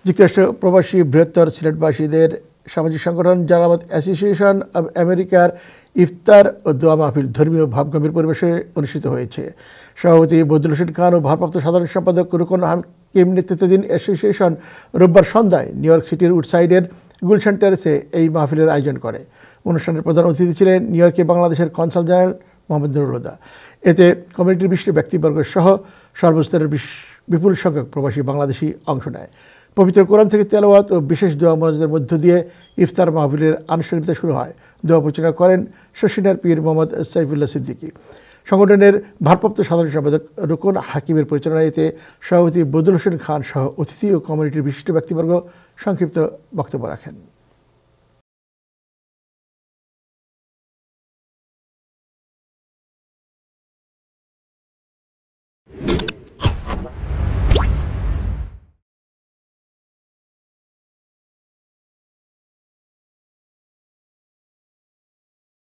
যুক্তরাষ্ট্র প্রবাসী বৃহত্তর সিলেটবাসীদের সামাজিক সংগঠন জালালাবাদ অ্যাসোসিয়েশন অব আমেরিকার ইফতার ও দোয়া মাহফিল ধর্মীয় ভাবগম্ভীর পরিবেশে অনুষ্ঠিত হয়েছে। সভাপতি বদরুল হোসেন খান ও ভারপ্রাপ্ত সাধারণ সম্পাদক রুকন হাকিম নেতৃত্বাধীন অ্যাসোসিয়েশন রোববার সন্ধ্যায় নিউ ইয়র্ক সিটির উডসাইডের গুলশান টেরেসে এই মাহফিলের আয়োজন করে। অনুষ্ঠানের প্রধান অতিথি ছিলেন নিউ ইয়র্কে বাংলাদেশের কনসাল জেনারেল মোহাম্মদ নুরুল হুদা। এতে কমিউনিটির বিশিষ্ট ব্যক্তিবর্গ সহ সর্বস্তরের বিপুল সংখ্যক প্রবাসী বাংলাদেশি অংশ নেয়। পবিত্র কোরআন থেকে তেলাওয়াত ও বিশেষ দোয়া মোনাজাতের মধ্য দিয়ে ইফতার মাহফিলের আনুষ্ঠানিকতা শুরু হয়। দোয়া পরিচালনা করেন শশীনার পীর মোহাম্মদ সাইফুল্লাহ সিদ্দিকী। সংগঠনের ভারপ্রাপ্ত সাধারণ সম্পাদক রুকন হাকিমের পরিচালনায় এতে সভাপতি বদরুল হোসেন খান সহ অতিথি ও কমিউনিটির বিশিষ্ট ব্যক্তিবর্গ সংক্ষিপ্ত বক্তব্য রাখেন।